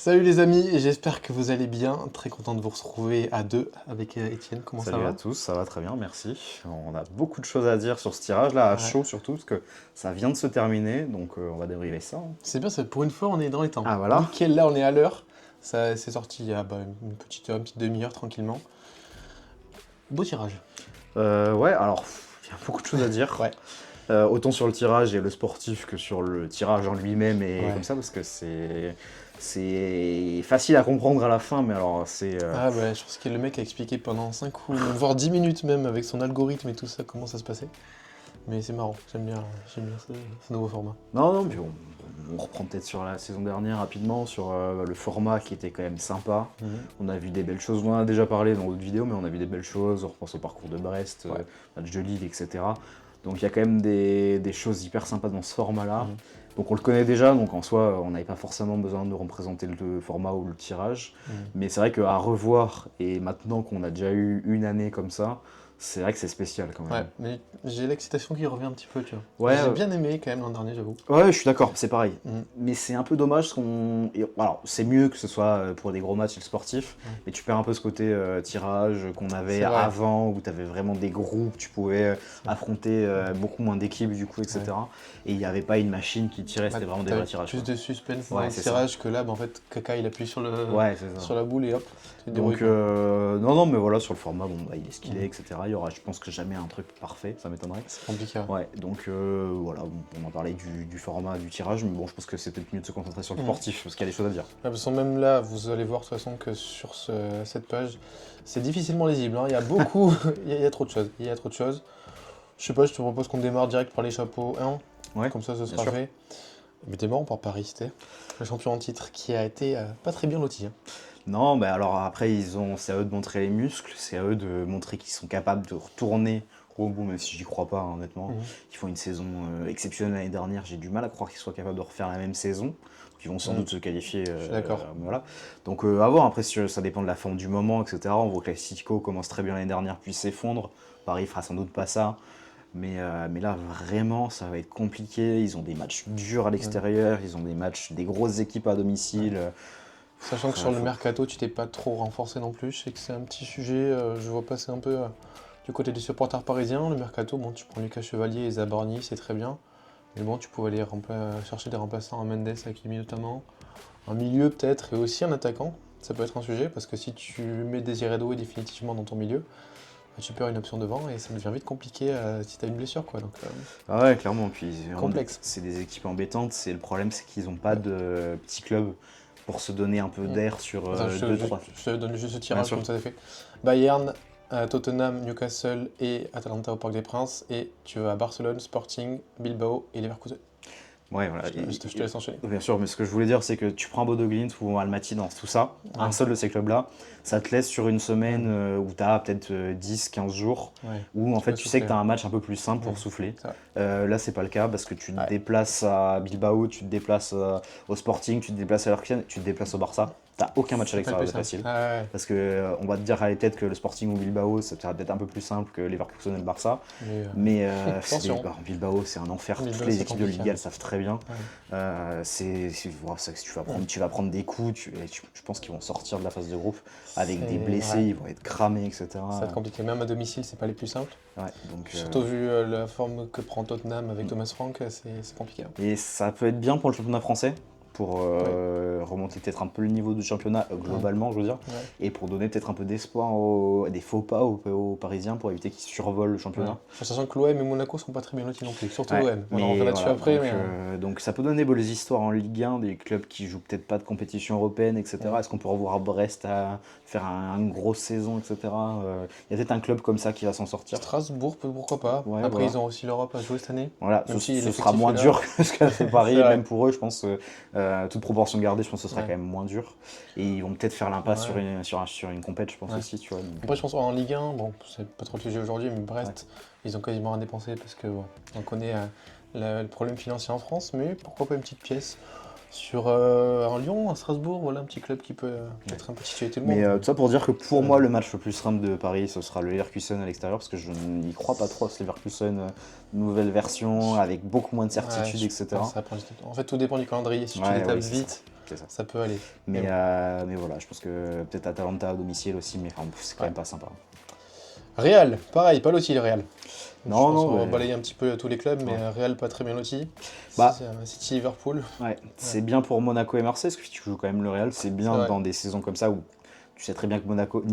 Salut les amis, j'espère que vous allez bien. Très content de vous retrouver à deux avec Étienne. Comment ça Salut va? à tous, ça va très bien, merci. On a beaucoup de choses à dire sur ce tirage là, à Ouais. chaud surtout, parce que ça vient de se terminer, donc on va débriefer ça, hein. C'est bien, pour une fois on est dans les temps. Ah voilà. Nickel, là on est à l'heure. Ça c'est sorti il y a une petite demi-heure tranquillement. Beau tirage. Ouais, alors, il y a beaucoup de choses à dire. Ouais. Autant sur le tirage et le sportif que sur le tirage en lui-même et Ouais. comme ça, parce que c'est facile à comprendre à la fin, mais alors c'est... Ah ouais, je pense que le mec a expliqué pendant 5 ou voire 10 minutes même avec son algorithme et tout ça comment ça se passait. Mais c'est marrant, j'aime bien ce nouveau format. Non, non, puis on reprend peut-être sur la saison dernière rapidement, sur le format qui était quand même sympa. Mhm. On a vu des belles choses, on en a déjà parlé dans d'autres vidéos, mais on a vu des belles choses, on repense au parcours de Brest, Ouais. match de Lille, etc. Donc il y a quand même des choses hyper sympas dans ce format-là. Mhm. Donc on le connaît déjà, donc en soi on n'avait pas forcément besoin de nous représenter le format ou le tirage. Mhm. Mais c'est vrai qu'à revoir, et maintenant qu'on a déjà eu une année comme ça, c'est vrai que c'est spécial quand même. Ouais, mais j'ai l'excitation qui revient un petit peu, tu vois. Ouais, J'ai bien aimé quand même l'an dernier, j'avoue. ouais, je suis d'accord, c'est pareil. Mhm. Mais c'est un peu dommage qu'on. Alors, c'est mieux que ce soit pour des gros matchs et le sportif, Ouais. mais tu perds un peu ce côté tirage qu'on avait C'est vrai. avant, où tu avais vraiment des groupes, tu pouvais affronter beaucoup moins d'équipes, du coup, etc. Et il n'y avait pas une machine qui tirait, c'était vraiment des T'avais vrais tirages, plus quoi. de suspense dans Ouais, le c'est ça. tirage que là, en fait, Kaka il appuie Ouais, c'est ça. sur la boule et hop, tu te débrouilles, Donc, quoi. non, non, mais voilà, sur le format, bon, bah, il est ce qu'il Mhm. est, etc. Il y aura, je pense que jamais un truc parfait, ça m'étonnerait. C'est compliqué. Ouais. Ouais, donc voilà, on en parlait du format du tirage, mais bon, je pense que c'est peut-être mieux de se concentrer sur le Mhm. sportif, parce qu'il y a des choses à dire. Ouais, parce que même là, vous allez voir de toute façon que sur cette page, c'est difficilement lisible, hein. Il y a beaucoup, il y a trop de choses. Il y a trop de choses. Je sais pas, je te propose qu'on démarre direct par les chapeaux 1, Ouais, comme ça ce bien sera sûr. fait. Mais t'es marrant par Paris, c'était le champion en titre qui a été pas très bien loti, hein. Non, bah alors après, c'est à eux de montrer les muscles, c'est à eux de montrer qu'ils sont capables de retourner au bout, même si j'y crois pas, hein, honnêtement. Mhm. Ils font une saison exceptionnelle l'année dernière, j'ai du mal à croire qu'ils soient capables de refaire la même saison. Donc, ils vont sans Mhm. doute se qualifier. Je suis d'accord. Voilà. Donc à voir, après, ça dépend de la forme du moment, etc. On voit que l'Atlético commence très bien l'année dernière, puis s'effondre. Paris fera sans doute pas ça. Mais là, vraiment, ça va être compliqué. Ils ont des matchs durs à l'extérieur, ils ont des grosses équipes à domicile. Sachant que sur le mercato, tu t'es pas trop renforcé non plus. Je sais que c'est un petit sujet, je vois passer un peu du côté des supporters parisiens. Le mercato, bon, tu prends Lucas Chevalier et Zaborny, c'est très bien. Mais bon, tu pouvais aller chercher des remplaçants en Mendes, Hakimi notamment. Un milieu peut-être, et aussi un attaquant. Ça peut être un sujet, parce que si tu mets Désiré Doué définitivement dans ton milieu, bah, tu perds une option devant et ça devient vite compliqué si tu as une blessure, quoi. Donc, Ah ouais, clairement. Puis complexe. c'est des équipes embêtantes. Le problème, c'est qu'ils n'ont pas de petits clubs pour se donner un peu d'air sur Attends, 2-3. je te donne juste le Bien tirage sûr. comme ça c'est fait. Bayern, Tottenham, Newcastle et Atalanta au Parc des Princes. Et tu vas à Barcelone, Sporting, Bilbao et Leverkusen. Ouais, voilà. Je te laisse enchaîner. Bien sûr, mais ce que je voulais dire, c'est que tu prends Bodo Glimt ou Almaty dans tout ça, un seul de ces clubs-là, ça te laisse sur une semaine où tu as peut-être 10-15 jours, Ouais. où en fait tu sais que tu as souffler. un match un peu plus simple pour souffler. C'est vrai. Là, c'est pas le cas parce que tu te Ouais. déplaces à Bilbao, tu te déplaces au Sporting, tu te déplaces à Leverkusen, tu te déplaces au Barça. T'as aucun match à C'est pas le l'extérieur plus de simple. facile. Ah ouais. Parce que on va te dire, allez, peut-être que le Sporting ou Bilbao, ça sera peut-être un peu plus simple que Leverkusen et le Barça. Mais attention. Bilbao, c'est un enfer. Bilbao, Toutes les c'est équipes de compliqué, Liga hein. le savent très bien. Ouais. Tu vas prendre des coups. Je pense qu'ils vont sortir de la phase de groupe avec des blessés, Ouais. ils vont être cramés, etc. Ça va être compliqué. Même à domicile, c'est pas les plus simples. Ouais, donc, Surtout vu la forme que prend Tottenham avec Thomas Frank, c'est compliqué, hein. et ça peut être bien pour le championnat français, pour remonter peut-être un peu le niveau du championnat globalement, je veux dire, Ouais. et pour donner peut-être un peu d'espoir, des faux pas aux Parisiens pour éviter qu'ils survolent le championnat. Ouais. Sachant que l'OM et Monaco sont pas très bien lotis non plus, surtout Ouais, l'OM. On en reviendra là-dessus voilà, après, donc, mais donc ça peut donner des belles histoires en Ligue 1, des clubs qui jouent peut-être pas de compétition européenne, etc. Ouais. Est-ce qu'on peut revoir Brest à faire une grosse saison, etc. Il y a peut-être un club comme ça qui va s'en sortir. Strasbourg, pourquoi pas. Ouais, Après, voilà. ils ont aussi l'Europe à jouer cette année. Voilà, Même si ce l'effectif sera moins est là. dur que ce qu'a fait Paris, C'est vrai. même pour eux, je pense. Toute proportion gardée, je pense que ce sera Ouais. quand même moins dur. Et ils vont peut-être faire l'impasse Ouais. sur une compète, je pense Ouais. aussi, tu vois. Donc, Après, je pense en Ligue 1, bon, c'est pas trop le sujet aujourd'hui, mais Brest, ils ont quasiment rien dépensé parce que bon, on connaît le problème financier en France, mais pourquoi pas une petite pièce sur un Lyon, un Strasbourg, voilà un petit club qui peut être un petit tuer tout le monde. Mais tout ça pour dire que pour moi, le match le plus simple de Paris, ce sera le Leverkusen à l'extérieur, parce que je n'y crois pas trop à ce Leverkusen, nouvelle version, avec beaucoup moins de certitude, Ouais, etc. ça prend du temps. En fait, tout dépend du calendrier. Si tu Ouais, l'étapes oui, c'est vite, c'est ça. ça peut aller. Mais, bon. mais voilà, je pense que peut-être Atalanta à domicile aussi, mais enfin, c'est quand même pas sympa. Real, pareil, pas loti le Real. Non, Je pense non, qu'on va mais- balayer un petit peu tous les clubs, mais Ouais. Real pas très bien loti. Bah, City, Liverpool, ouais, c'est bien pour Monaco et Marseille, parce que tu joues quand même le Real, c'est c'est bien vrai. dans des saisons comme ça où tu sais très bien que Monaco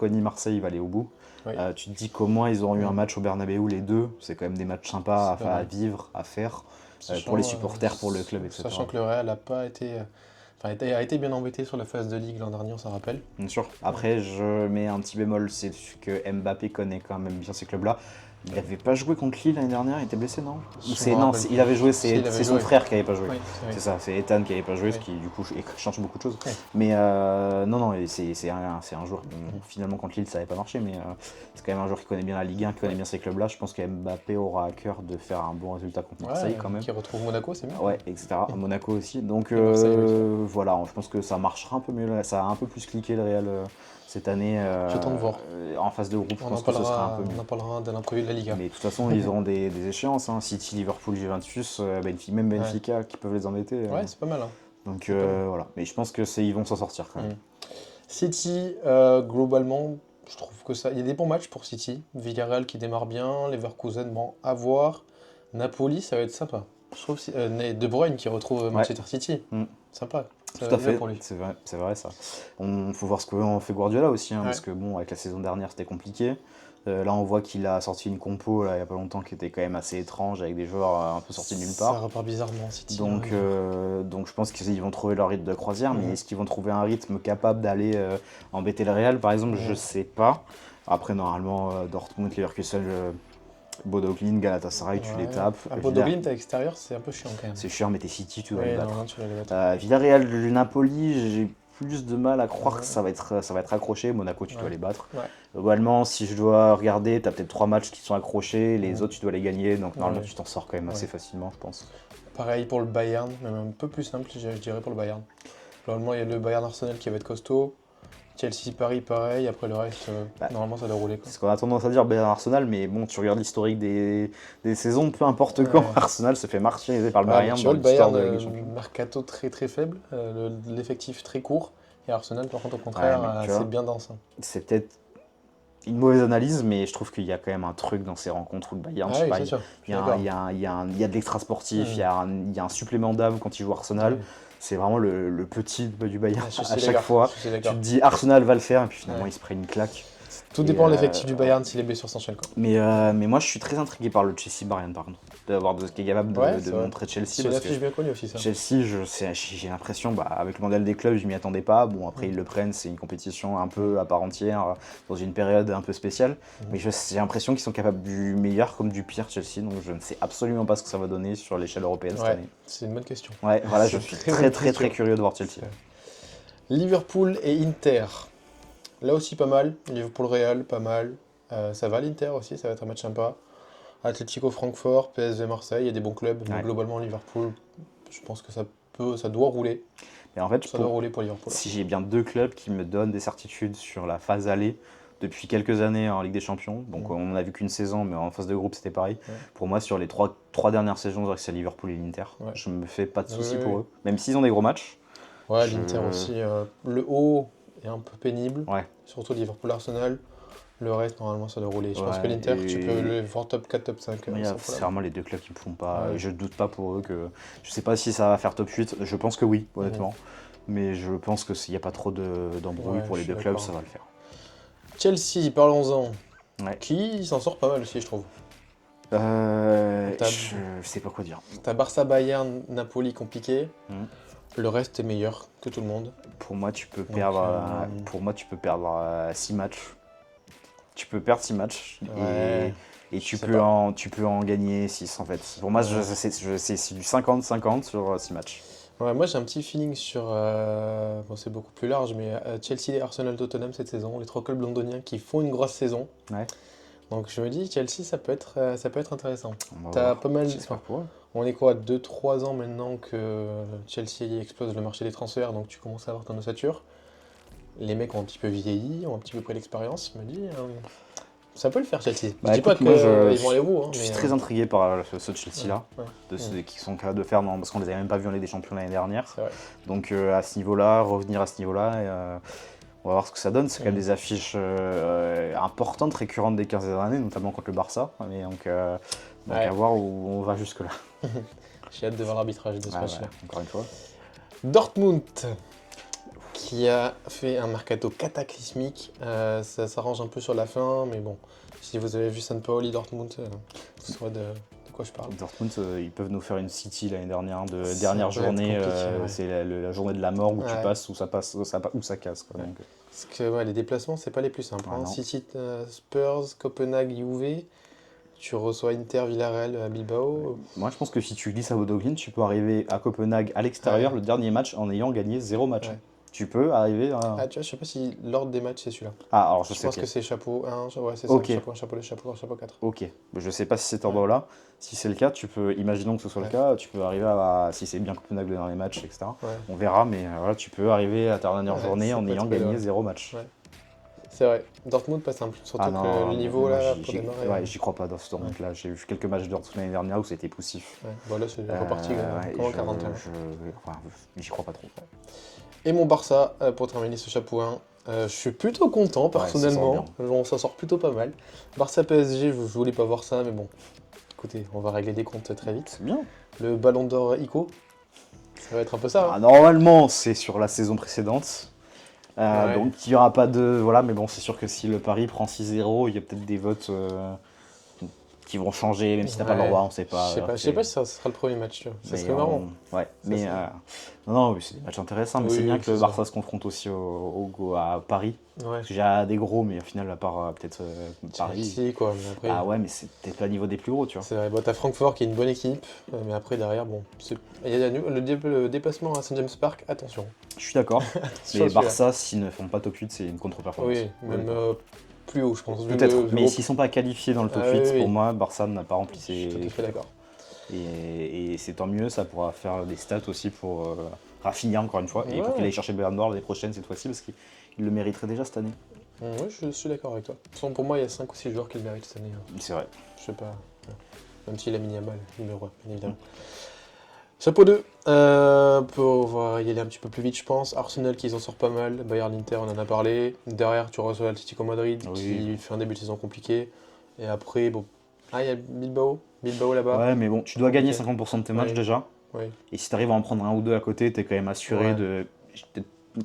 ni Marseille va aller au bout. Oui. Tu te dis qu'au moins ils auront eu un Mm. match au Bernabeu les deux, c'est quand même des matchs sympas C'est à vrai. vivre, à faire, Sachant, pour les supporters, pour le club, etc. sachant que le Real a pas été, a été bien embêté sur la phase de Ligue l'an dernier, on s'en rappelle. Bien sûr. Après, je mets un petit bémol, c'est que Mbappé connaît quand même bien ces clubs-là. Il n'avait pas joué contre Lille l'année dernière, il était blessé, non? Je C'est me non, rappelle il avait joué, plus. Si, il avait c'est son joué. frère qui n'avait pas joué. Oui, c'est vrai. C'est ça, c'est Ethan qui n'avait pas joué, ce Oui. qui du coup change beaucoup de choses. Oui. Mais non, non, et c'est un joueur. Bon, finalement, contre Lille, ça n'avait pas marché, mais c'est quand même un joueur qui connaît bien la Ligue 1, qui connaît bien ces clubs-là. Je pense que Mbappé aura à cœur de faire un bon résultat contre Marseille Ouais, quand même. qui retrouve Monaco, c'est bien. Ouais, etc. Monaco aussi. Donc Marseille, oui. voilà, je pense que ça marchera un peu mieux. Ça a un peu plus cliqué le Real cette année. J'attends de voir. En phase de groupe, je On pense en que ce sera un parlera, peu on mieux. en parlera de l'imprévu de la Liga. Mais de toute façon, ils auront des échéances. Hein. City, Liverpool, Juventus, même Benfica qui peuvent les embêter. Ouais, c'est pas mal. Hein. Donc c'est pas mal. voilà. Mais je pense que ils vont s'en sortir quand même. City, globalement, je trouve que ça. Il y a des bons matchs pour City. Villarreal qui démarre bien, Leverkusen, bon, à voir. Napoli, ça va être sympa. Je trouve De Bruyne qui retrouve Manchester City. Mm. Sympa. Ça Tout va à bien fait, pour lui. c'est vrai ça. Faut voir ce qu'en fait Guardiola aussi, hein, Ouais. parce que bon, avec la saison dernière c'était compliqué. Là on voit qu'il a sorti une compo là, il n'y a pas longtemps qui était quand même assez étrange avec des joueurs un peu sortis de nulle Ça part. repart bizarrement, City. Donc, donc je pense qu'ils vont trouver leur rythme de croisière, mais Mhm. est-ce qu'ils vont trouver un rythme capable d'aller embêter le Real par exemple? Je sais pas. Après normalement Dortmund, Leverkusen, Bodo Glimt, Galatasaray, tu les tapes. Un peu de Glimt à l'extérieur, c'est un peu chiant quand même. C'est chiant, mais t'es City, tu dois Oui, les battre. non, tu vas les battre. Villarreal, Napoli, j'ai plus de mal à croire que ça va être accroché. Monaco, tu dois Ouais. les battre. Ouais. Globalement, si je dois regarder, t'as peut-être 3 matchs qui sont accrochés, les autres, tu dois les gagner. Donc normalement, Ouais. tu t'en sors quand même assez facilement, je pense. Pareil pour le Bayern, même un peu plus simple, je dirais, pour le Bayern. Normalement, il y a le Bayern Arsenal qui va être costaud. Chelsea, Paris, pareil. Après, le reste, normalement, ça doit rouler. Quoi. C'est ce qu'on a tendance à dire Bayern Arsenal, mais bon, tu regardes l'historique des saisons, peu importe quand, Arsenal se fait martyriser par le Bayern tu dans vois, le l'histoire Bayern, de la Ligue des Champions. mercato très très faible, l'effectif très court. Et Arsenal, par contre, au Ouais, contraire, mais tu vois, c'est bien dense. Hein. c'est peut-être une mauvaise analyse, mais je trouve qu'il y a quand même un truc dans ces rencontres où le Bayern, je sais Oui, pas, c'est il sûr. y a, il y a un- il y a un- il y a de l'extra sportif, il y a un supplément d'âme quand il joue Arsenal. Ouais. C'est vraiment le petit du Bayern Je suis à chaque d'accord, fois. je suis Tu d'accord. te dis Arsenal va le faire, et puis finalement Ouais. il se prend une claque. Tout Et, dépend de l'effectif du Bayern si les blessures s'enchaînent. Quoi. Mais moi je suis très intrigué par le Chelsea-Bayern par contre, d'avoir ce qui est capable Ouais, de c'est vrai. montrer Chelsea. C'est une Parce que affiche bien connue aussi, ça. Chelsea, j'ai l'impression, avec le mondial des clubs, je m'y attendais pas. Bon, après, ils le prennent, c'est une compétition un peu à part entière, dans une période un peu spéciale. Mais j'ai l'impression qu'ils sont capables du meilleur comme du pire Chelsea, donc je ne sais absolument pas ce que ça va donner sur l'échelle européenne cette année. C'est une bonne question. Ouais, voilà, je C'est suis très très bonne très question. très curieux de voir Chelsea. Liverpool et Inter. Là aussi, pas mal. Liverpool-Real, pas mal. Ça va l'Inter aussi, ça va être un match sympa. Atlético Francfort, PSV Marseille, il y a des bons clubs. Mais Ouais. globalement, Liverpool, je pense que ça doit rouler. Et en fait, Ça doit rouler pour Liverpool. si j'ai bien 2 clubs qui me donnent des certitudes sur la phase aller depuis quelques années en Ligue des Champions, donc on n'a vu qu'une saison, mais en phase de groupe c'était pareil. Ouais. Pour moi, sur les trois dernières saisons, je dirais que c'est Liverpool et l'Inter. Ouais. Je me fais pas de soucis Oui, pour oui. eux, même s'ils ont des gros matchs. Ouais, Je- l'Inter aussi. Le haut est un peu pénible. Ouais. Surtout Liverpool-Arsenal. Le reste, normalement, ça doit rouler. Je pense Ouais, que l'Inter, et- tu peux le voir top 4, top 5. Mais sans c'est problème. vraiment les 2 clubs qui me font pas. Ouais. Je doute pas pour eux que. Je sais pas si ça va faire top 8. Je pense que oui, honnêtement. Mais je pense que s'il n'y a pas trop d'embrouille Ouais, pour les je 2 suis clubs, d'accord. ça va le faire. Chelsea, parlons-en. Ouais. Qui s'en sort pas mal aussi, je trouve. Je sais pas quoi dire. T'as Barça, Bayern, Napoli compliqué. Mhm. Le reste est meilleur que tout le monde. Pour moi, tu peux Donc, perdre 6 matchs. Tu peux perdre 6 matchs Ouais, et je tu sais peux, pas. tu peux en gagner 6 en fait. Pour moi, c'est du 50-50 sur 6 matchs. Ouais, moi j'ai un petit feeling sur. Bon, c'est beaucoup plus large, mais Chelsea et Arsenal Tottenham cette saison, les 3 clubs londoniens qui font une grosse saison. Ouais. Donc je me dis, Chelsea, ça peut être intéressant. On va T'as voir. pas mal. J'espère pour eux. On est quoi, 2-3 ans maintenant que Chelsea explose le marché des transferts, donc tu commences à avoir ton ossature. Les mecs ont un petit peu vieilli, ont un petit peu pris l'expérience. Je me dis, Ça peut le faire, Chelsea. Bah, je dis pas écoute, moi, qu'ils vont aller au bout, hein, je mais suis très intrigué par ce Chelsea-là, ouais, de ceux qui sont capables de faire, non, parce qu'on les avait même pas vus en Ligue des Champions l'année dernière. c'est vrai. Donc à ce niveau-là, revenir à ce niveau-là, et, on va voir ce que ça donne. C'est quand même des affiches importantes, récurrentes des 15 dernières années, notamment contre le Barça. Mais donc Ouais. à voir où on va jusque-là. J'ai hâte de voir l'arbitrage de ce Ouais, match-là. encore une fois. Dortmund, qui a fait un mercato cataclysmique. Ça s'arrange un peu sur la fin, mais bon, si vous avez vu Sampaoli Dortmund, vous saurez de quoi je parle. Dortmund, ils peuvent nous faire une City l'année dernière, Ça dernière peut être journée, compliqué, ouais. c'est la journée de la mort où tu Ouais. passes, où ça casse. Quoi, Ouais. donc, Parce que ouais, les déplacements, c'est pas les plus simples. Ah hein. non. City, Spurs, Copenhague, Juve. Tu reçois Inter, Villarreal, Bilbao. moi, je pense que si tu glisses à Bodø/Glimt, tu peux arriver à Copenhague à l'extérieur Ouais. le dernier match en ayant gagné 0 match. Ouais. Tu peux arriver à... Ah, tu vois, je sais pas si l'ordre des matchs c'est celui-là. Ah, alors je Je sais, pense ok. que c'est chapeau 1, ouais, c'est Ok. ça, chapeau 1, chapeau 2, chapeau 3, chapeau 4. Ok, je sais pas si c'est cet ordre-là. Si c'est le cas, tu peux, imaginons que ce soit le Ouais. cas, tu peux arriver à, si c'est bien Copenhague dans les matchs, etc. Ouais. On verra, mais voilà, tu peux arriver à ta dernière Ouais, journée ça en peut ayant être gagné drôle. 0 match. Ouais. C'est vrai. Dortmund pas simple, surtout Ah que le non, niveau moi là pour démarrer. ouais, j'y crois pas dans ce tournoi-là. J'ai vu quelques matchs de Dortmund l'année dernière où c'était poussif. Ouais. Bon, là c'est reparti Ouais, comme en 41. enfin, j'y crois pas trop. Et mon Barça, pour terminer ce chapeau 1, je suis plutôt content personnellement. On s'en sort plutôt pas mal. Barça PSG, je voulais pas voir ça, mais bon. Écoutez, on va régler des comptes très vite. C'est bien. Le ballon d'or Ico, ça va être un peu ça. Ah, Hein. normalement, c'est sur la saison précédente. Ouais. Donc il n'y aura pas de... Voilà, mais bon, c'est sûr que si le Paris prend 6-0, il y a peut-être des votes qui vont changer, même si t'as pas le droit, on sait pas. Je sais pas si ça sera le premier match, tu vois. Ça serait marrant. Ouais, Ça mais serait- non, oui, c'est des matchs intéressants, mais Oui, c'est bien oui, que le c'est Barça ça. se confronte aussi à Paris. Ouais. Parce que j'ai des gros, mais au final, à part peut-être Paris. Chelsea, quoi, mais après. Ah ouais, mais c'est peut-être pas au niveau des plus gros, tu vois. C'est vrai, bon, t'as Francfort qui est une bonne équipe, mais après derrière, bon, il y a le déplacement à St James Park, attention. Je suis d'accord, Attention mais celui-là. Barça, s'ils ne font pas top 8, c'est une contre-performance. Oui, même plus haut, je pense. vu Peut-être, le mais groupe. s'ils sont pas qualifiés dans le top Ah 8, oui, oui. pour moi, Barça n'a pas rempli Je suis tout à ses... fait d'accord. Et c'est tant mieux, ça pourra faire des stats aussi pour Rafinha encore une fois, et pour Ouais. qu'il aille chercher le Ballon d'Or l'année prochaine cette fois-ci, parce qu'il le mériterait déjà cette année. Oui, je suis d'accord avec toi. De toute façon, pour moi, il y a 5 ou 6 joueurs qui le méritent cette année. Hein. C'est vrai. Je sais pas. Même s'il a mis Yamal, numéro 1, bien évidemment. Chapeau 2, pour y aller un petit peu plus vite, je pense. Arsenal qui s'en sort pas mal. Bayern Inter, on en a parlé. Derrière, tu reçois l'Atlético Madrid Oui. qui fait un début de saison compliqué. Et après, bon. Ah, il y a Bilbao. Bilbao là-bas. Ouais, mais bon, tu dois gagner Ok. 50% de tes matchs Ouais. déjà, Oui. et si tu arrives à en prendre un ou deux à côté, t'es quand même assuré Ouais. de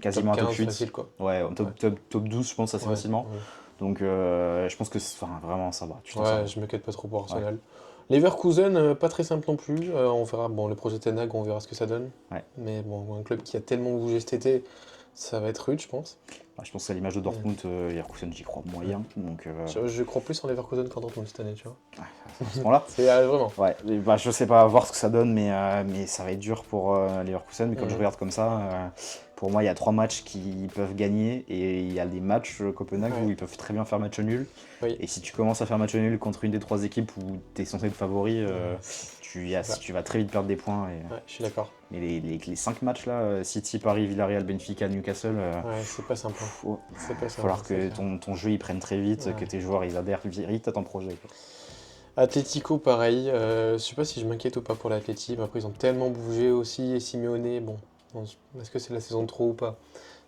quasiment Top un 15 top 8. facile, quoi. Ouais, top 12, je pense, assez Ouais, facilement. ouais. Donc je pense que vraiment ça va. Tu t'en Ouais, sors. je m'inquiète pas trop pour Arsenal. Leverkusen, pas très simple non plus. On verra, bon, le projet Ten Hag, on verra ce que ça donne. Ouais. Mais bon, un club qui a tellement bougé cet été, ça va être rude, je pense. Je pense qu'à l'image de Dortmund, Leverkusen, j'y crois moyen. Donc Je crois plus en Leverkusen qu'en Dortmund cette année, tu vois. à ce moment-là. C'est vraiment. Ouais, et je sais pas voir ce que ça donne, mais ça va être dur pour Leverkusen. Mais quand je Mhm. regarde comme ça, pour moi, il y a 3 matchs qu'ils peuvent gagner et il y a des matchs Copenhague Ouais. où ils peuvent très bien faire match nul. Oui. Et si tu commences à faire match nul contre une des 3 équipes où tu es censé être favori, ça. tu vas très vite perdre des points. Ouais, je suis d'accord. Mais les 5 matchs là, City, Paris, Villarreal, Benfica, Newcastle, Ouais, c'est pas simple. il C'est pas va simple. falloir c'est que clair. ton jeu il prenne très vite, Ouais. que tes joueurs ils adhèrent vite à ton projet, quoi. Atlético, pareil. Je sais pas si je m'inquiète ou pas pour l'Atleti. Mais après, ils ont tellement bougé aussi. Et Simeone, bon. Est-ce que c'est la saison de trop ou pas?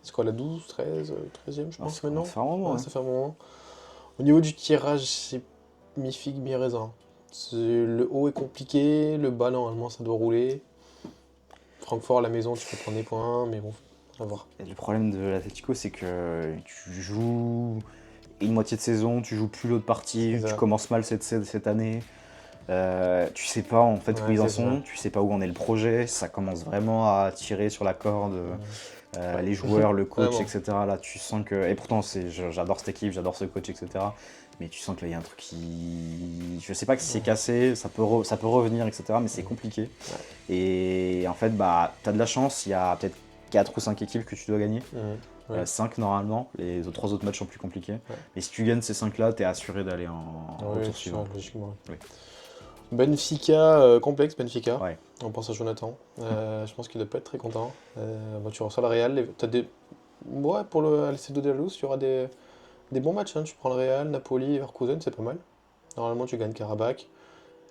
C'est quoi, la 12, 13, 13e, je pense, Ça maintenant? commence à faire un moment, Ouais, hein. ça fait un moment. Au niveau du tirage, c'est mi-figue, mi-raisin. Le haut est compliqué, le bas, normalement, ça doit rouler. Francfort à la maison, tu peux prendre des points, mais bon, à voir. Et le problème de l'Atlético, c'est que tu joues une moitié de saison, tu joues plus l'autre partie, C'est tu ça. commences mal cette année. Tu sais pas en fait où Ouais, ils en c'est sont, ça. tu sais pas où en est le projet, ça commence vraiment à tirer sur la corde, Ouais. les joueurs, le coach, Vraiment. etc. Là, tu sens que. Et pourtant, j'adore cette équipe, j'adore ce coach, etc. Mais tu sens que là, il y a un truc qui. Je sais pas si c'est cassé, ça peut revenir, etc. Mais c'est compliqué. Et en fait, bah, t'as de la chance, il y a peut-être 4 ou 5 équipes que tu dois gagner. Ouais. 5 normalement, les 3 autres matchs sont plus compliqués. Ouais. Mais si tu gagnes ces 5 là, t'es assuré d'aller au Oui, tour ça, suivant. logiquement. Oui. Benfica, complexe Benfica. Ouais. On pense à Jonathan. Je pense qu'il doit pas être très content. Tu reçois le Real. T'as des... Ouais, pour le LC2 de la Luz, il y aura des des bons matchs, hein. Tu prends le Real, Napoli, Leverkusen, c'est pas mal. Normalement, tu gagnes Karabakh.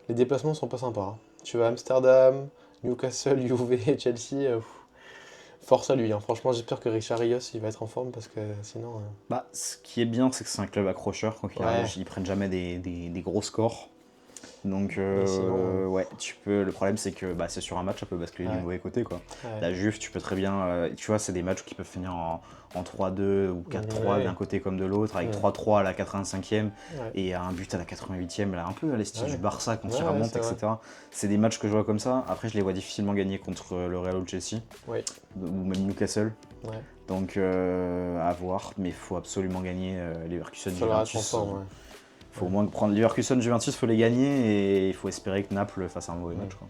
Les déplacements sont pas sympas, hein. Tu vas à Amsterdam, Newcastle, Juve et Chelsea. Force à lui, hein. Franchement, j'espère que Richard Rios il va être en forme parce que sinon. Bah, ce qui est bien, c'est que c'est un club accrocheur. Quand il arrive, Ouais. ils prennent jamais des gros scores. Donc, Mais sinon. ouais, tu peux. Le problème, c'est que bah, c'est sur un match, ça peut basculer du Ouais. mauvais côté, quoi. Ouais. La Juve, tu peux très bien. Tu vois, c'est des matchs qui peuvent finir en 3-2 ou 4-3 Ouais. d'un côté comme de l'autre, avec Ouais. 3-3 à la 85e Ouais. et un but à la 88e, là, un peu à l'estime Ouais. du Barça quand Ouais, il ouais, remonte, c'est vrai. etc. C'est des matchs que je vois comme ça. Après, je les vois difficilement gagner contre le Real ou le Chelsea, Ouais. ou même Newcastle. Ouais. Donc, à voir, mais il faut absolument gagner Leverkusen, Il faudra être en Juventus. forme, ouais. Faut au moins prendre Leverkusen, Juventus, faut les gagner et il faut espérer que Naples fasse un mauvais Ouais. match, quoi.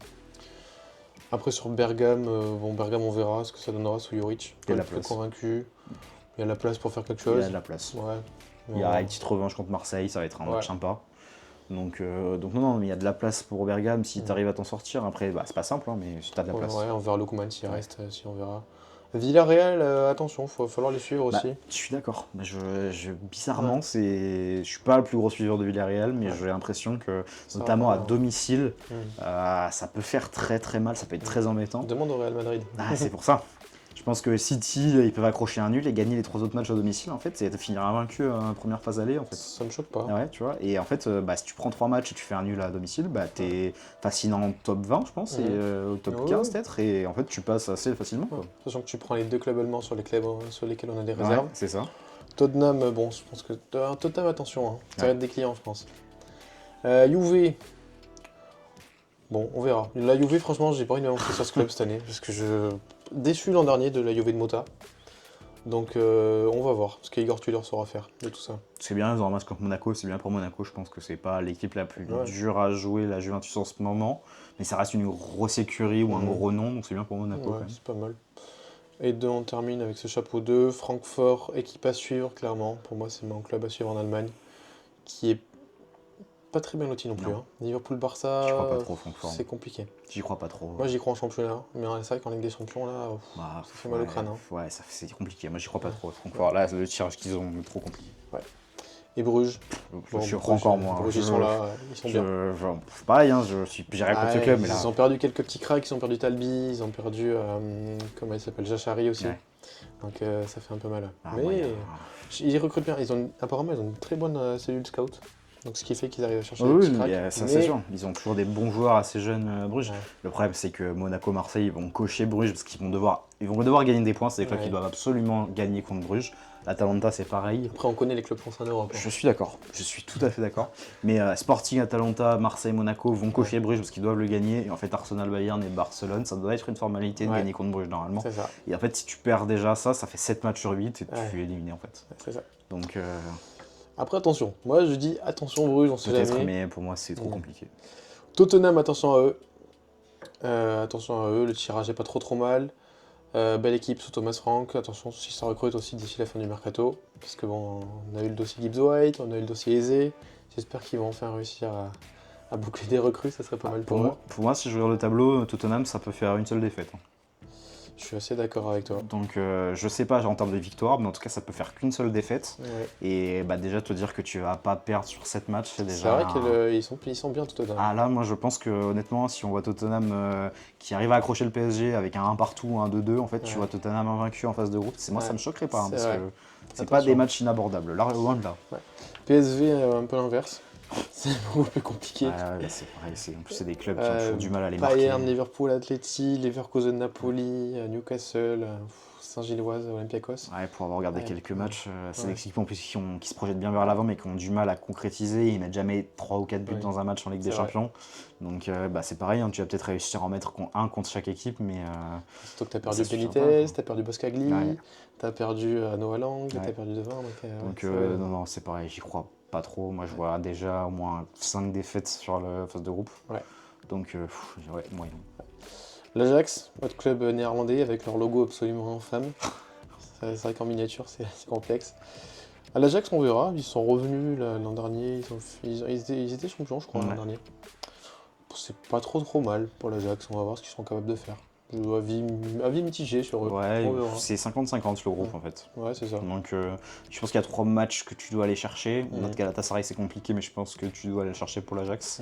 Après sur Bergame, bon Bergame on verra ce que ça donnera sous Juric. Il y Pas a de le la plus place. convaincu. Il y a la place pour faire quelque Il y a chose. de la place. Ouais. Il y a une petite revanche contre Marseille, ça va être un Ouais. match sympa. Donc non, mais il y a de la place pour Bergame si tu arrives à t'en sortir. Après, bah, c'est pas simple, hein, mais si tu as de la Ouais, place. ouais, on verra Lookman s'il Ouais. reste, si on verra. Villarreal, attention, il va falloir les suivre Bah, aussi. je suis d'accord. Mais Ouais. bizarrement, je suis pas le plus gros suiveur de Villarreal, mais Ouais. j'ai l'impression que, Ça notamment à va. domicile, Hmm. ça peut faire très très mal, ça peut être très embêtant. Demande au Real Madrid. Ah, c'est pour ça. Je pense que City, ils peuvent accrocher un nul et gagner les 3 autres matchs à domicile, en fait, c'est de finir invaincu en première phase aller, en fait. Ça me choque pas. Ah ouais, tu vois. Et en fait, bah, si tu prends 3 matchs et tu fais un nul à domicile, bah, t'es facilement en top 20, je pense, et Mhm. au top Ouais, 15 ouais. peut-être, et en fait, tu passes assez facilement, Ouais. quoi. Sachant que tu prends les deux clubs allemands sur sur lesquels on a des Ouais, réserves. c'est ça. Tottenham, bon, je pense que Tottenham, attention, hein. Ça va Ouais. être des clients, je pense. Juve, bon, on verra. La Juve, franchement, j'ai pas envie de m'avancer sur ce club cette année, parce que je déçu l'an dernier de la Juve de Mota. Donc, on va voir ce qu'Igor Tudor saura faire de tout ça. C'est bien, ils ont un match contre Monaco, c'est bien pour Monaco, je pense que c'est pas l'équipe la plus Ouais. dure à jouer, la Juventus en ce moment, mais ça reste une grosse écurie ou un Mhm. gros nom, donc c'est bien pour Monaco Ouais, quand même. c'est pas mal. Et deux, on termine avec ce chapeau 2. Francfort, équipe à suivre, clairement. Pour moi, c'est mon club à suivre en Allemagne, qui est pas très bien loti non plus, Non. hein. Liverpool-Barça, J'y crois pas trop, Francfort. c'est compliqué. J'y crois pas trop. Moi, j'y crois en championnat, mais c'est vrai qu'en Ligue des Champions, là, Bah, ça fait mal au crâne, hein. Ouais, c'est compliqué. Moi, j'y crois pas Ouais. trop. Francfort, là, le tirage qu'ils ont est trop compliqué. Et Bruges, Je bon, crois encore Bruges, moins. Bruges, ils sont là, ils sont bien. C'est pareil, hein, j'ai rien contre ce Ouais, club, mais là. ils ont perdu quelques petits cracks, ils ont perdu Talbi, ils ont perdu, comment il s'appelle, Jachari aussi. Ouais. Donc ça fait un peu mal. Ah, Mais moi, ils recrutent bien, apparemment ils ont une très bonne cellule scout. Donc ce qui fait qu'ils arrivent à chercher oui, des petits oui, cracks. ça c'est sûr. Ils ont toujours des bons joueurs assez jeunes, Bruges. Ouais. Le problème, c'est que Monaco, Marseille, ils vont cocher Bruges parce ils vont devoir gagner des points. C'est des clubs Ouais. qui doivent absolument gagner contre Bruges. L'Atalanta, c'est pareil. Après on connaît les clubs français en Europe, hein. Je suis d'accord, je suis tout à fait d'accord. Mais Sporting, Atalanta, Marseille, Monaco vont cocher Bruges parce qu'ils doivent le gagner. Et en fait, Arsenal, Bayern et Barcelone, ça doit être une formalité de Ouais. gagner contre Bruges normalement. C'est ça, Et en fait, si tu perds déjà ça, ça fait 7 matchs sur 8 et Ouais. tu es éliminé en fait. c'est ça. Donc Après attention, moi je dis attention Bruges, on sait peut-être, jamais. mais pour moi, c'est trop Ouais. compliqué. Tottenham, attention à eux. Attention à eux, le tirage est pas trop mal. Belle équipe sous Thomas Frank, attention si ça recrute aussi d'ici la fin du mercato. Parce que bon, on a eu le dossier Gibbs White, on a eu le dossier Eze. J'espère qu'ils vont enfin réussir à boucler des recrues, ça serait pas mal pour eux. Pour moi, si je regarde le tableau, Tottenham, ça peut faire une seule défaite, hein. Je suis assez d'accord avec toi. Donc je sais pas en termes de victoire, mais en tout cas, ça peut faire qu'une seule défaite. Ouais. Et bah, déjà, te dire que tu vas pas perdre sur 7 matchs, c'est C'est déjà. vrai qu'ils sont bien Tottenham. Ah là, moi je pense que honnêtement, si on voit Tottenham qui arrive à accrocher le PSG avec un 1 partout, un 2-2, en fait, tu Ouais. vois Tottenham invaincu en phase de groupe, moi Ouais. ça me choquerait pas, hein, C'est parce vrai. que c'est Attention. pas des matchs inabordables, là, loin de là. PSV, un peu l'inverse. C'est beaucoup plus compliqué. Ouais, c'est pareil, en plus c'est des clubs qui ont toujours du mal à les Bayern, marquer. Liverpool, Atleti, Leverkusen, Napoli, Newcastle, Saint-Gilloise, Olympiakos. Ouais, pour avoir regardé Ouais. quelques matchs, c'est Ouais. des équipes en plus qui se projettent bien vers l'avant, mais qui ont du mal à concrétiser. Ils mettent jamais 3 ou 4 buts Ouais. dans un match en Ligue des C'est vrai. Champions. Donc bah, c'est pareil, hein, tu vas peut-être réussir à en mettre un contre chaque équipe, mais Surtout que t'as perdu Ça suffira Benitez, pas, t'as perdu Boscagli, Ouais. t'as perdu Noah Lang, Ouais. t'as perdu devant. Donc ouais, ça va. non, c'est pareil, j'y crois pas trop. Moi, je vois déjà au moins 5 défaites sur la phase de groupe. Ouais. Donc, ouais, moyen. L'Ajax, votre club néerlandais avec leur logo absolument infâme. C'est vrai qu'en miniature, c'est complexe. À l'Ajax, on verra. Ils sont revenus l'an dernier. Ils étaient champions, je crois, l'an Ouais. dernier. C'est pas trop mal pour l'Ajax. On va voir ce qu'ils sont capables de faire. Avis mitigé sur eux. Ouais, On verra. c'est 50-50 le groupe en fait. Ouais, c'est ça. Donc je pense qu'il y a 3 matchs que tu dois aller chercher. Mhm. Notre Galatasaray c'est compliqué, mais je pense que tu dois aller le chercher pour l'Ajax.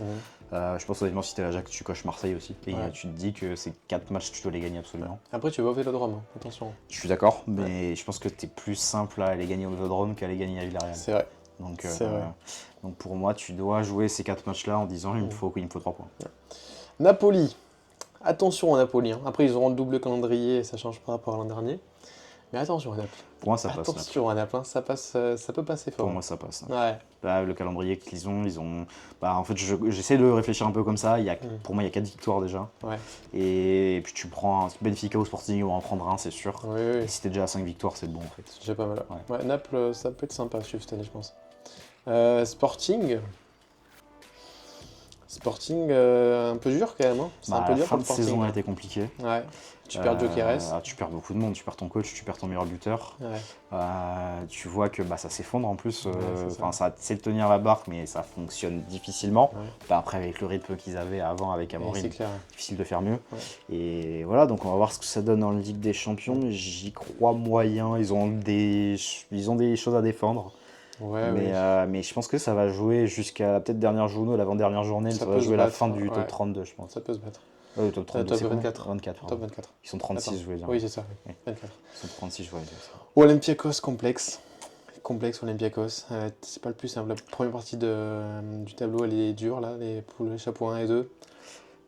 Je pense honnêtement si t'es l'Ajax, tu coches Marseille aussi. Et Ouais. tu te dis que ces 4 matchs, tu dois les gagner absolument. Après, tu vas au Vélodrome, hein. Attention. Je suis d'accord, mais je pense que t'es plus simple à aller gagner au Vélodrome qu'à aller gagner à Villarreal. C'est vrai. Donc, C'est vrai. donc pour moi, tu dois jouer ces 4 matchs-là en disant il me faut 3 points. Napoli. Attention à Napoli. Hein. Après, ils auront le double calendrier et ça change par rapport à l'an dernier. Mais attention à Naples. Pour moi, ça passe. Attention à Naples, hein. Ça peut passer fort. Pour moi, ça passe. Ouais. Là, le calendrier qu'ils ont. Bah, en fait, j'essaie de réfléchir un peu comme ça. Pour moi, il y a 4 victoires déjà. Ouais. Et puis tu prends un Benfica ou Sporting, on va en prendre un, c'est sûr. Oui, Et oui. si t'es déjà à 5 victoires, c'est bon en fait. C'est déjà pas mal. Ouais. Ouais, Naples, ça peut être sympa à suivre cette année, je pense. Sporting. Sporting, un peu dur quand même. Hein. C'est un peu La dur fin pour de le Sporting. saison a été compliquée. Ouais. Tu perds Gyökeres. Tu perds beaucoup de monde, tu perds ton coach, tu perds ton meilleur buteur. Ouais. Tu vois que ça s'effondre en plus. Ouais, c'est ça. Ça essaie de tenir la barque, mais ça fonctionne difficilement. Ouais. Après, avec le rythme qu'ils avaient avant avec Ouais, Amorim, c'est clair. difficile de faire mieux. Ouais. Et voilà, donc on va voir ce que ça donne en Ligue des Champions. J'y crois moyen. Ils ont des choses à défendre. Ouais, Mais je pense que ça va jouer jusqu'à la peut-être dernière journée, l'avant-dernière journée. Ça va peut se jouer la battre, fin du ouais. top 32, je pense. Ça peut se battre. Top 32, top c'est quoi 24. 24, Top pardon. 24. Ils sont 36, je voulais dire. Oui, c'est ça. Oui. 24. Ils sont 36, je voulais dire ça. Olympiakos, complexe. Complexe, Olympiakos. C'est pas le plus simple. La première partie du tableau, elle est dure, là, pour les chapeaux 1 et 2.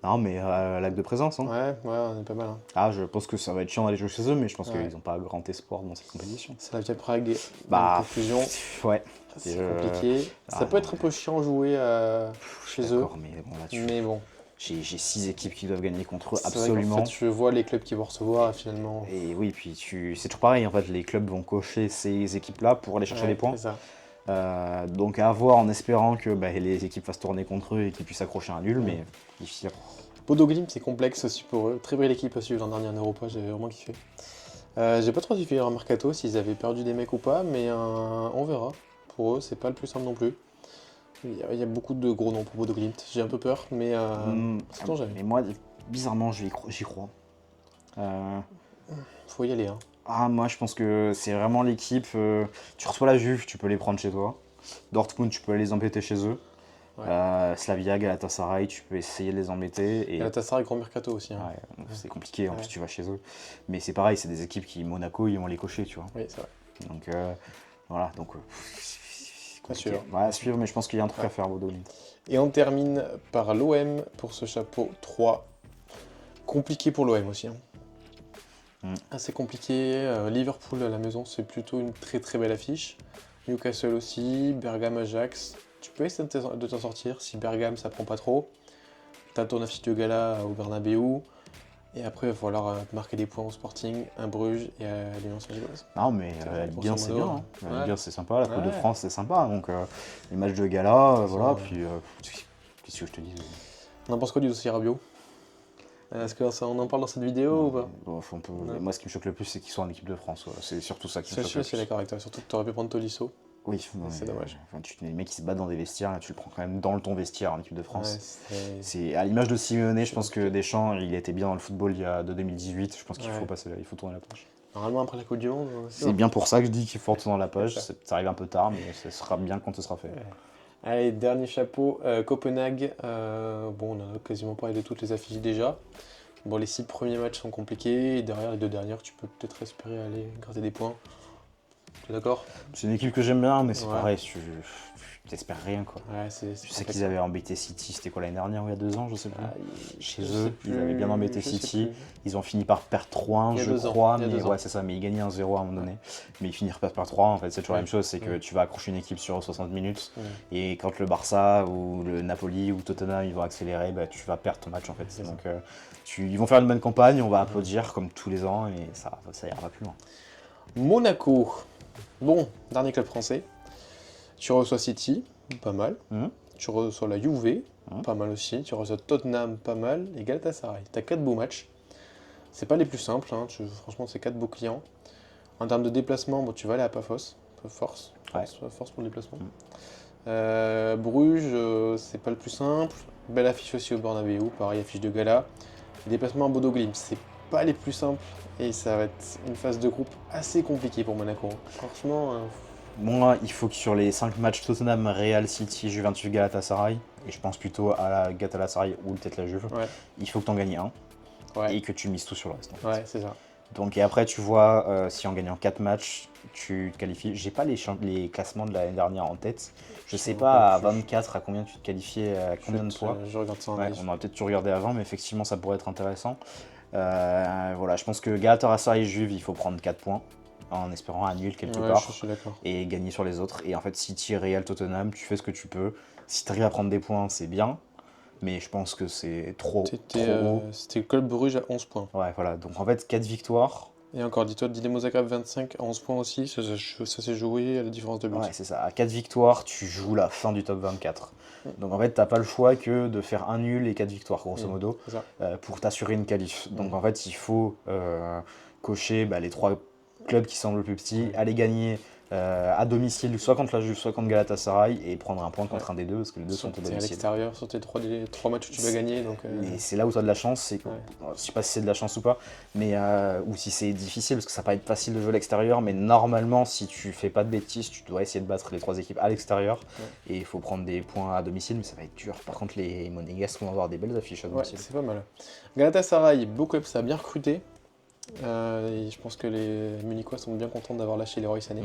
Non, mais l'acte de présence. Hein. Ouais, on est pas mal. Hein. Ah, je pense que ça va être chiant d'aller jouer chez eux, mais je pense Ouais. qu'ils n'ont pas grand espoir dans cette compétition. C'est la Via Prague. Bah, Confusion. Ouais. C'est je- compliqué. Ah, Ça peut non, être un peu chiant à jouer chez eux. D'accord, mais bon, là-dessus, Mais bon. j'ai 6 équipes qui doivent gagner contre eux, C'est vrai qu'en absolument. fait, je vois les clubs qui vont recevoir finalement. Et oui, puis c'est toujours pareil, en fait, les clubs vont cocher ces équipes-là pour aller chercher Ouais, les points. c'est ça. Donc à voir en espérant que les équipes fassent tourner contre eux et qu'ils puissent accrocher un nul, mais difficile. Bodo Glimt, c'est complexe aussi pour eux. Très belle équipe aussi l'an dernier en Europa, j'ai vraiment kiffé. J'ai pas trop suivi leur mercato s'ils avaient perdu des mecs ou pas, mais on verra. Pour eux, c'est pas le plus simple non plus. Il y a beaucoup de gros noms pour Bodo Glimt. J'ai un peu peur, mais sait-on jamais. Mais moi, bizarrement, j'y crois. Faut y aller. Hein. Moi, je pense que c'est vraiment l'équipe. Tu reçois la Juve, tu peux les prendre chez toi. Dortmund, tu peux aller les embêter chez eux. Ouais. Slavia, Galatasaray, tu peux essayer de les embêter. Et Galatasaray, grand mercato aussi. Hein. ouais, c'est compliqué, en Ouais. plus tu vas chez eux. Mais c'est pareil, c'est des équipes qui, Monaco, ils vont les cocher, tu vois. Oui, c'est vrai. Donc voilà, donc compliqué. suivre. Ouais, à suivre, mais je pense qu'il y a un truc Ouais. à faire, Bodo Glimt. Et on termine par l'OM pour ce chapeau 3. Compliqué pour l'OM aussi. Hein. Assez compliqué. Liverpool à la maison, c'est plutôt une très très belle affiche. Newcastle aussi, Bergame, Ajax. Tu peux essayer de t'en sortir si Bergame ça prend pas trop. T'as ton affiche de gala au Bernabeu. Et après, il va falloir marquer des points au Sporting, à Bruges et à Lyon Saint-Gilloise. Non, mais la Ligue 1, c'est bien. Hein. La Ligue 1, c'est sympa. La Coupe de France, c'est sympa. Donc, les matchs de gala, voilà. Puis, qu'est-ce que je te dis On en pense quoi du dossier Rabiot? Est-ce qu'on en parle dans cette vidéo ou pas? Moi, ce qui me choque le plus, c'est qu'ils sont en équipe de France. Voilà. C'est surtout ça qui me Je choque le suis plus. d'accord avec toi, surtout que tu aurais pu prendre Tolisso. Oui, c'est dommage. Les mecs qui se battent dans des vestiaires, là, tu le prends quand même dans ton vestiaire en équipe de France. Ouais, C'est à l'image de Simeone, je pense que Deschamps, il était bien dans le football de 2018. Je pense qu'il faut passer là, il faut tourner la page. Normalement, après la Coupe du Monde. C'est bien pour ça que je dis qu'il faut retourner la page. Ça arrive un peu tard, mais ce sera bien quand ce sera fait. Ouais. Allez, dernier chapeau, Copenhague. On a quasiment parlé de toutes les affiches déjà. Bon, les 6 premiers matchs sont compliqués. Et derrière les 2 dernières, tu peux peut-être espérer aller gratter des points. Tu es d'accord? C'est une équipe que j'aime bien, mais c'est Ouais. pareil, tu t'espères rien, quoi. Ouais, Je sais qu'ils avaient embêté City, c'était quoi l'année dernière ou il y a 2 ans, je sais plus. Chez je eux, sais plus, ils avaient bien embêté je sais City. plus. Ils ont fini par perdre 3-1, Il y a je 2 ans, crois. il y a Mais 2 ans. ouais, c'est ça, mais ils gagnaient 1-0 à un moment donné. Mais ils finirent par perdre 3 en fait, c'est toujours la même chose, c'est que tu vas accrocher une équipe sur 60 minutes. Et quand le Barça ou le Napoli ou Tottenham ils vont accélérer, tu vas perdre ton match en fait. C'est Donc ils vont faire une bonne campagne, on va applaudir comme tous les ans et ça ira pas plus loin. Monaco. Bon, dernier club français. Tu reçois City, pas mal. Tu reçois la Juve, pas mal aussi. Tu reçois Tottenham, pas mal. Et Galatasaray. Tu as 4 beaux matchs. C'est pas les plus simples, hein. Franchement, c'est 4 beaux clients. En termes de déplacement, tu vas aller à Paphos. Force pour le déplacement. Bruges, c'est pas le plus simple. Belle affiche aussi au Bernabeu, pareil, affiche de gala. Déplacement à Bodo Glimt, c'est pas les plus simples. Et ça va être une phase de groupe assez compliquée pour Monaco. Franchement, Moi, il faut que sur les 5 matchs Tottenham, Real, City, Juventus, Galatasaray, et je pense plutôt à la Galatasaray ou peut-être la Juve, ouais, il faut que tu en gagnes un ouais, et que tu mises tout sur le reste. En fait. ouais, c'est ça. Donc, et après, tu vois, si en gagnant 4 matchs, tu te qualifies. J'ai pas les classements de l'année dernière en tête. Je sais m'en pas à rappelle plus. 24 à combien tu te qualifiais, à combien de points. Je regarde ça en Ouais, live. on aurait peut-être dû regarder avant, mais effectivement, ça pourrait être intéressant. Voilà, je pense que Galatasaray et Juve, il faut prendre 4 points en espérant un nul quelque Ouais, part je suis d'accord. et gagner sur les autres. Et en fait, City, Real, Tottenham, tu fais ce que tu peux. Si tu arrives à prendre des points, c'est bien, mais je pense que c'est trop haut. C'était le Club Bruges à 11 points. Ouais, voilà. Donc en fait, 4 victoires. Et encore, dis-toi, Dynamo Zagreb 25 à 11 points aussi. Ça s'est joué à la différence de but. Ouais, c'est ça. À 4 victoires, tu joues la fin du top 24. Donc en fait, t'as pas le choix que de faire un nul et 4 victoires, grosso modo, C'est ça. pour t'assurer une qualif. Donc en fait, il faut cocher les 3 clubs qui semblent le plus petits, aller gagner à domicile, soit contre la Juve, soit contre Galatasaray, et prendre un point contre un des deux, parce que les deux sont au T'es à domicile. l'extérieur sur tes 3 matchs où tu vas gagner. Donc, Et c'est là où tu as de la chance, c'est que, je sais pas si c'est de la chance ou pas, mais ou si c'est difficile, parce que ça va pas être facile de jouer à l'extérieur, mais normalement, si tu fais pas de bêtises, tu dois essayer de battre les 3 équipes à l'extérieur, et il faut prendre des points à domicile, mais ça va être dur. Par contre, les Monégasques vont avoir des belles affiches à ouais, domicile. c'est pas mal. Galatasaray, beau club, ça a bien recruté. Et je pense que les Munichois sont bien contents d'avoir lâché Leroy Sané.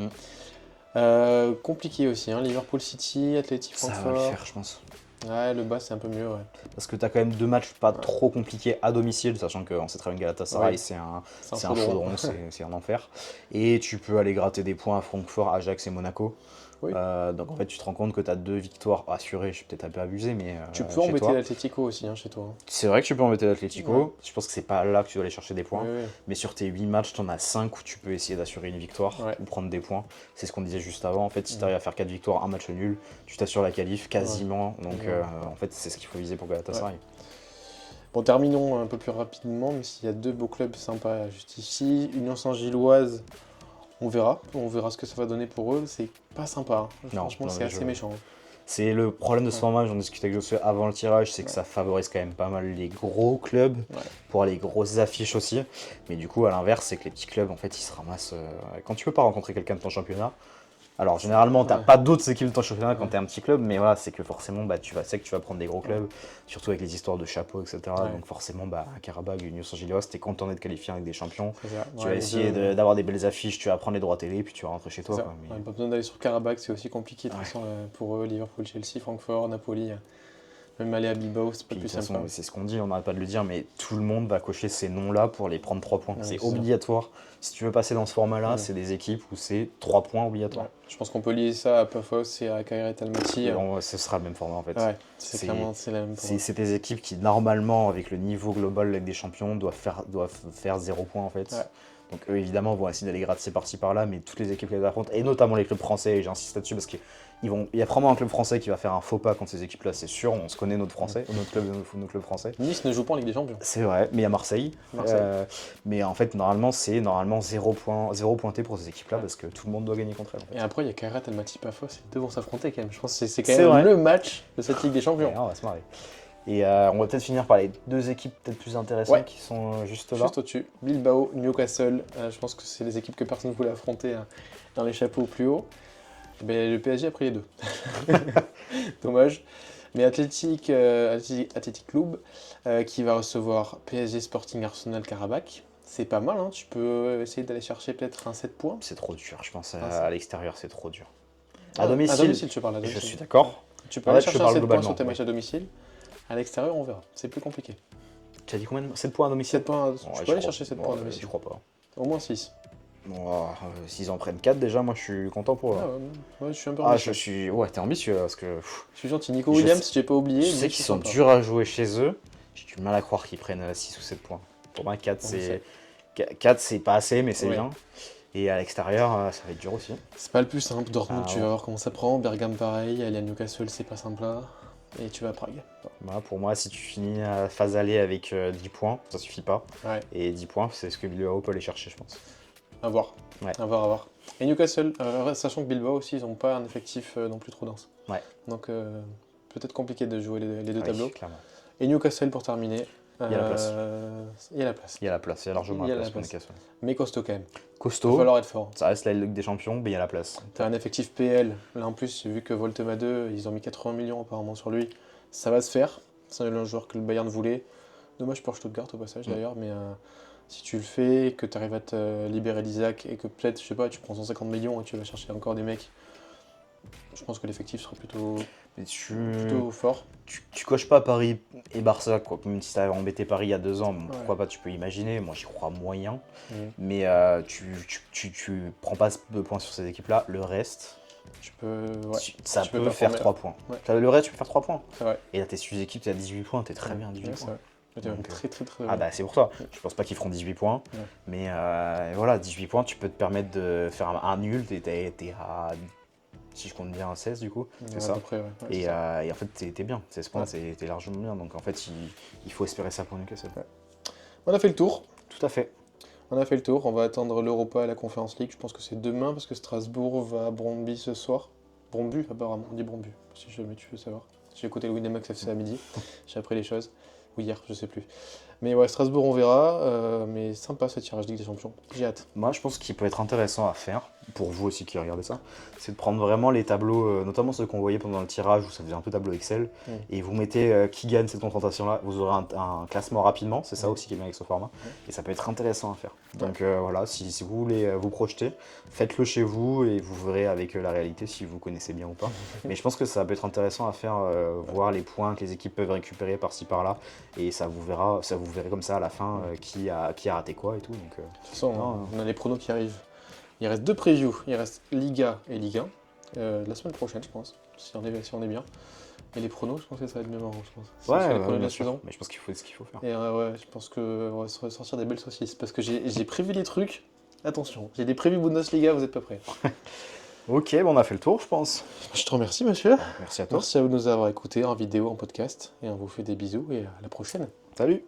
Compliqué aussi, hein, Liverpool City, Athletic Ça va le Francfort. faire, je pense. Ouais, le bas c'est un peu mieux, ouais. Parce que tu as quand même 2 matchs pas trop compliqués à domicile, sachant qu'on sait très bien que Galatasaray, Ouais. c'est un chaudron. chaudron, c'est un enfer. Et tu peux aller gratter des points à Francfort, Ajax et Monaco. Oui. Donc en fait, tu te rends compte que tu as 2 victoires assurées. Je suis peut-être un peu abusé, mais Tu peux chez embêter toi. l'Atlético aussi, hein, chez toi. C'est vrai que tu peux embêter l'Atlético. Ouais. Je pense que c'est pas là que tu dois aller chercher des points. Ouais, ouais. Mais sur tes 8 matchs, tu en as 5 où tu peux essayer d'assurer une victoire Ouais. ou prendre des points. C'est ce qu'on disait juste avant. En fait, si tu arrives à faire 4 victoires, un match nul, tu t'assures la qualif quasiment. Donc en fait, c'est ce qu'il faut viser pour Galatasaray. Ouais. Bon, terminons un peu plus rapidement, mais s'il y a 2 beaux clubs sympas juste ici. Union Saint-Gilloise, on verra ce que ça va donner pour eux. C'est pas sympa, hein. Franchement, c'est assez méchant. C'est le problème de ce format, j'en discutais avec Josué avant le tirage, c'est que ça favorise quand même pas mal les gros clubs pour les grosses affiches aussi. Mais du coup, à l'inverse, c'est que les petits clubs, en fait, ils se ramassent. Quand tu peux pas rencontrer quelqu'un de ton championnat, alors généralement, t'as pas d'autres équipes de ton championnat quand t'es un petit club, mais voilà, c'est que forcément, sais que tu vas prendre des gros clubs, surtout avec les histoires de chapeaux, etc. Donc forcément, à Karabakh, Union Saint-Gilloise, t'es content d'être qualifié avec des champions. Tu vas essayer d'avoir des belles affiches, tu vas prendre les droits télé, puis tu vas rentrer chez toi. Quoi, mais... pas besoin d'aller sur Karabakh, c'est aussi compliqué de toute façon pour eux. Liverpool, Chelsea, Francfort, Napoli. Même aller à Bilbao, c'est pas plus sympa. C'est ce qu'on dit, on n'arrête pas de le dire, mais tout le monde va cocher ces noms-là pour les prendre 3 points. C'est obligatoire. Si tu veux passer dans ce format-là, c'est des équipes où c'est 3 points obligatoires. Ouais. Je pense qu'on peut lier ça à Pafos et à Kairet Almaty. Ce sera le même format en fait. Ouais, c'est la même format. C'est des équipes qui, normalement, avec le niveau global avec des champions, doivent faire 0 points en fait. Ouais. Donc eux, évidemment, vont essayer d'aller gratter par-ci par-là, mais toutes les équipes les affrontent, et notamment les clubs français, et j'insiste là-dessus parce qu'il y a probablement un club français qui va faire un faux pas contre ces équipes-là, c'est sûr, on se connaît notre français, nos clubs français. Nice ne joue pas en Ligue des Champions. C'est vrai, mais il y a Marseille. Mais en fait, normalement, c'est 0 pointé pour ces équipes-là, parce que tout le monde doit gagner contre elles. En fait. Et après, il y a Kairet Almaty, Pafos, les deux vont s'affronter quand même. Je pense que c'est quand même le match de cette Ligue des Champions. Ouais, on va se marrer. Et on va peut-être finir par les 2 équipes peut-être plus intéressantes qui sont juste là. Juste au-dessus. Bilbao, Newcastle. Je pense que c'est les équipes que personne ne voulait affronter dans les chapeaux plus haut. Mais le PSG a pris les 2. Dommage. Mais Athletic Club qui va recevoir PSG Sporting Arsenal Karabakh. C'est pas mal, hein. Tu peux essayer d'aller chercher peut-être un 7 points. C'est trop dur, je pense. À l'extérieur, c'est trop dur. À domicile, tu parles. Je suis d'accord. Tu peux aller chercher un 7 points sur tes matchs à domicile. À l'extérieur, on verra. C'est plus compliqué. Tu as dit combien 7 points à domicile? 7 points. Tu peux aller chercher 7 points à domicile. Je crois pas. Au moins 6. Bon, s'ils en prennent 4 déjà, moi je suis content pour eux. Ouais, je suis un peu ambitieux. Ouais, t'es ambitieux parce que. Je suis gentil. Nico Williams, j'ai pas oublié. Je sais qu'ils sont durs à jouer chez eux. J'ai du mal à croire qu'ils prennent 6 ou 7 points. Pour moi, 4 c'est pas assez, mais c'est bien. Et à l'extérieur, ça va être dur aussi. C'est pas le plus simple. Dortmund, tu vas voir comment ça prend. Bergame, pareil. Aller à Newcastle, c'est pas simple là. Et tu vas à Prague. Voilà, pour moi, si tu finis à phase aller avec 10 points, ça suffit pas. Ouais. Et 10 points, c'est ce que Bilbao peut aller chercher, je pense. À voir. Ouais. À voir. Et Newcastle, sachant que Bilbao aussi, ils n'ont pas un effectif non plus trop dense. Ouais. Donc peut-être compliqué de jouer les deux tableaux. Clairement. Et Newcastle pour terminer. Il y a la place. Il y a la place. Il y a la place, il y a largement Il y a la la place pour place. Newcastle. Mais costaud quand même. Il va Costaud, falloir être fort. ça reste la Ligue des Champions, mais il y a la place. T'as un effectif PL. Là en plus, j'ai vu que Voltema 2, ils ont mis 80 millions apparemment sur lui. Ça va se faire. C'est un joueur que le Bayern voulait. Dommage pour Stuttgart au passage d'ailleurs, mais si tu le fais, que tu arrives à te libérer d'Isaac et que peut-être, je sais pas, tu prends 150 millions et tu vas chercher encore des mecs, je pense que l'effectif sera plutôt Mais fort. tu coches pas Paris et Barça, quoi. Même si t'avais embêté Paris il y a 2 ans, bon, pourquoi Ouais. pas, tu peux imaginer. Moi, j'y crois moyen. Mhm. Mais tu prends pas de points sur ces équipes-là. Le reste, Tu peux. Ouais, ça tu peux peut faire performer. 3 points. Ouais. Le reste, tu peux faire 3 points. c'est vrai. Et là, t'es sous-équipe, t'es à 18 points, t'es très bien à 18 Ouais, c'est points. vrai. T'es même Donc, très très très Ah bien. bah c'est pour ça. Je pense pas qu'ils feront 18 points. Ouais. Mais voilà, 18 points, tu peux te permettre de faire un nul. T'es à, si je compte bien, à 16 du coup. Ouais, C'est à ça. peu près, ouais. Ouais, c'est Et, ça. et en fait, t'es bien. 16 points, Ouais. t'es largement bien. Donc en fait, il faut espérer ça pour Newcastle. On a fait le tour. Tout à fait. On a fait le tour. On va attendre l'Europa et la Conference League. Je pense que c'est demain parce que Strasbourg va à Brøndby ce soir. Brøndby, apparemment. On dit Brøndby, si jamais tu veux savoir. J'ai écouté le Winamax FC à midi. J'ai appris les choses. Ou hier, je sais plus. Mais ouais, Strasbourg, on verra. Mais sympa ce tirage Ligue des Champions. J'ai hâte. Moi, je pense qu'il peut être intéressant à faire, pour vous aussi qui regardez ça, c'est de prendre vraiment les tableaux, notamment ceux qu'on voyait pendant le tirage, où ça faisait un peu tableau Excel, Mm. et vous mettez qui gagne cette confrontation-là. Vous aurez un classement rapidement, c'est ça Mm. aussi qui est bien avec ce format, et ça peut être intéressant à faire. Ouais. Donc voilà, si vous voulez vous projeter, faites-le chez vous, et vous verrez avec la réalité si vous connaissez bien ou pas. Mais je pense que ça peut être intéressant à faire, voir les points que les équipes peuvent récupérer par-ci par-là, et ça vous verrez comme ça à la fin qui a raté quoi et tout. Donc, De toute façon, Non, on a les pronos qui arrivent. Il reste 2 previews. Il reste Liga et Ligue 1. La semaine prochaine, je pense. Si on est bien. Et les pronos, je pense que ça va être bien marrant. Je pense. C'est sur les pronos de bien la sûr. saison. Mais je pense qu'il faut ce qu'il faut faire. Et ouais, je pense qu'on va se ressortir des belles saucisses. Parce que j'ai prévu des trucs. Attention, j'ai des prévus Bundesliga, vous êtes pas prêts. Ok, bon, on a fait le tour, je pense. Je te remercie, monsieur. Merci à toi. Merci à vous de nous avoir écoutés en vidéo, en podcast. Et on vous fait des bisous et à la prochaine. Salut.